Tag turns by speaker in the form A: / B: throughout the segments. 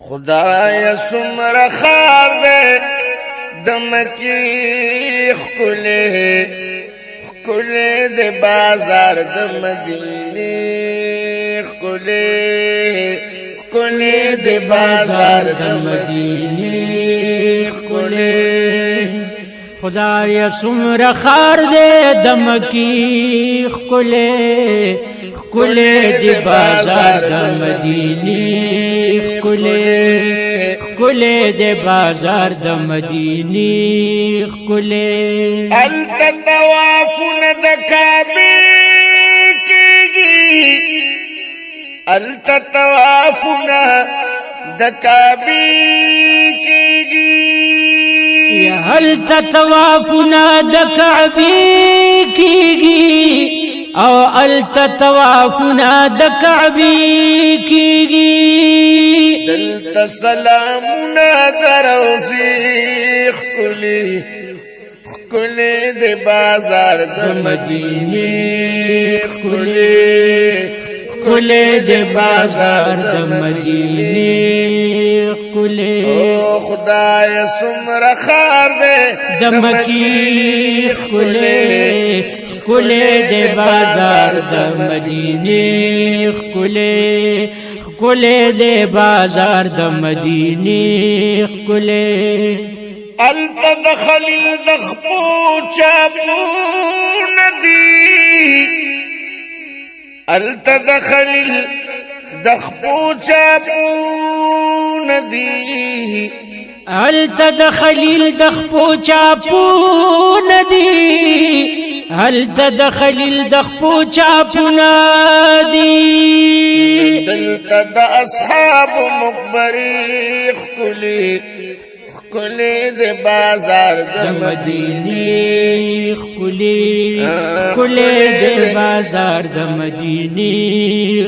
A: خدای سمر خار دے دمکی خکلے خکلے دے بازار دمدینی خکلے خکلے دے بازار دمدینی خکلے
B: خدای سمر خار دے دمکی خکلے خکلے دے بازار دمدینی خکلے خکلے دے بازار دمدینی خکلے
A: التطوافن دکابی کیگی التطوافن دکابی کیگی
B: هل تطوافنا دکعبی کیگی او التطوافنا دکعبی کیگی
A: دلت سلامنا دروزی خکلی خکلی دے بازار دمدینی خکلی خکلی دے بازار دمدینی
B: خکلی
A: او خدای سمر خار دے
B: دمکی خکلی خکلی دے بازار دمدینی خکلی خکلی دے بازار دمدینی خکلی
A: التدخل الدخبو چاپو ندی التدخل الدخبو چاپو ندی
B: التدخل الدخبو چاپو ندی هل تدخل الدخبو چاپو ندی
A: دلتا دا اصحاب مقبری خکلی خکلی دے بازار دمدینی
B: خکلی خکلی دے بازار دمدینی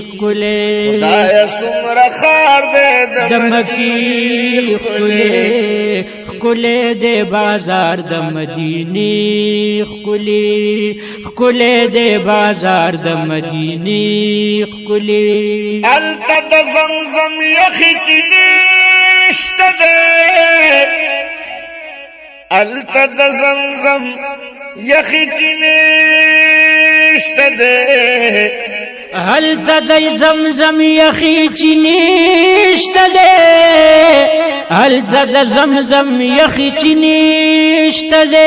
B: خکلی
A: خدای سمر خار دے
B: دمکی خکلی خکلی دے بازار دمدینی خکلی خکلی دے بازار دمدینی خکلی
A: التا دا زمزم یخی چنیشت دے التا دا زمزم یخی چنیشت دے
B: هل تدی زمزم یخی چنیشت دے هل تد زمزم یخی چنیشت دے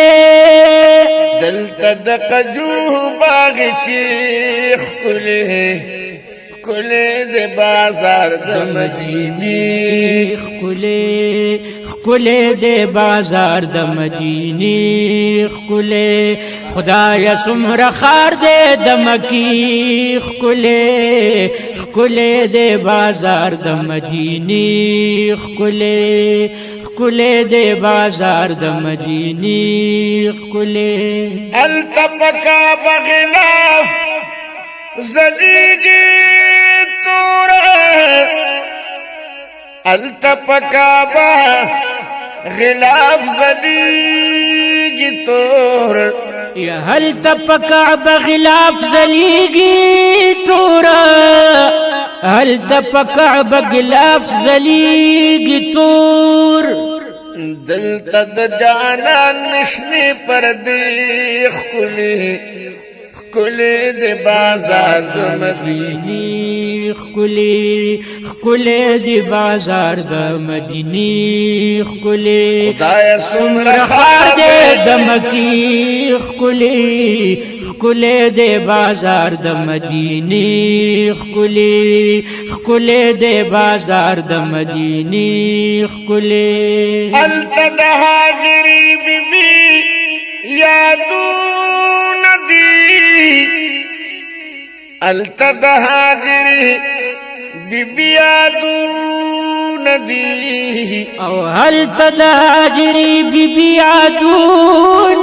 A: دلتا دا قجوه باغی چیخ خکلی دے بازار دمدینی
B: خکلی خکلی دے بازار دمدینی خکلی خدای سمر خار دے دمکی خکلی خکلی دے بازار دمدینی خکلی خکلی دے بازار دمدینی خکلی
A: التبکا بغلاف زلیگی تورا التبکا بغلاف زلیگی تورا
B: یا هل تپکع بغلاف زلیگی تورا هل تپکع بغلاف زلیگی تور
A: دلتا دا جانا نشنی پردی خکلی خکلی دے بازار دمدینی
B: خکلی خکلی دی بازار دمدینی خکلی
A: خدای سمر
B: خار دے دمکی خکلی خکلی دے بازار دمدینی خکلی خکلی دے بازار دمدینی خکلی
A: التا دا حاضری بی بی یادو ندی التا دا حاضری بی بی یادو ندی
B: او هل تدهاجری بی بی عدو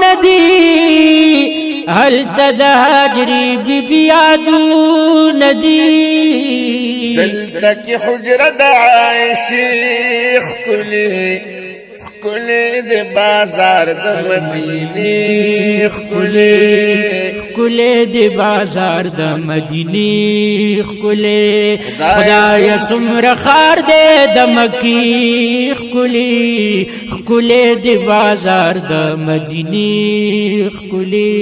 B: ندی هل تدهاجری بی بی عدو ندی
A: دلتا کی حجر دا عائشی خکلی خکلی د بازار د مدینه
B: خکلی د بازار د مدینه خکلی خدای سمر خار دے د مکی خکلی د بازار د مدینه خکلی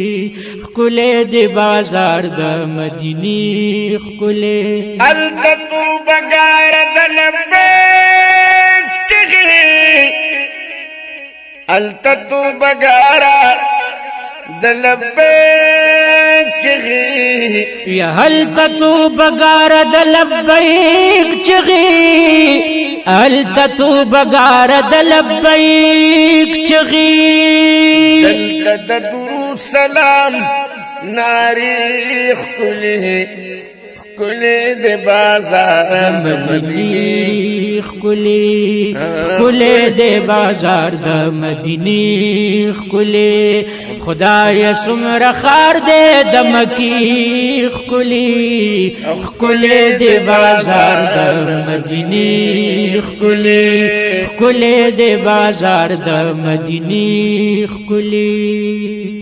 B: د بازار د مدینه خکلی
A: التتو بگار د لبیک چغی التتو بگارا د لبیک چغی
B: یا هل تتو بگار د لبیک چغی هل تتو بگار د لبیک چغی
A: دلت د درود سلام ناری خکلی خکلی د بازار مدینه
B: خکلی د بازار د مدینه خکلی خدای سمر خار دے د مکی خکلی د بازار د مدینه خکلی د بازار د مدینه خکلی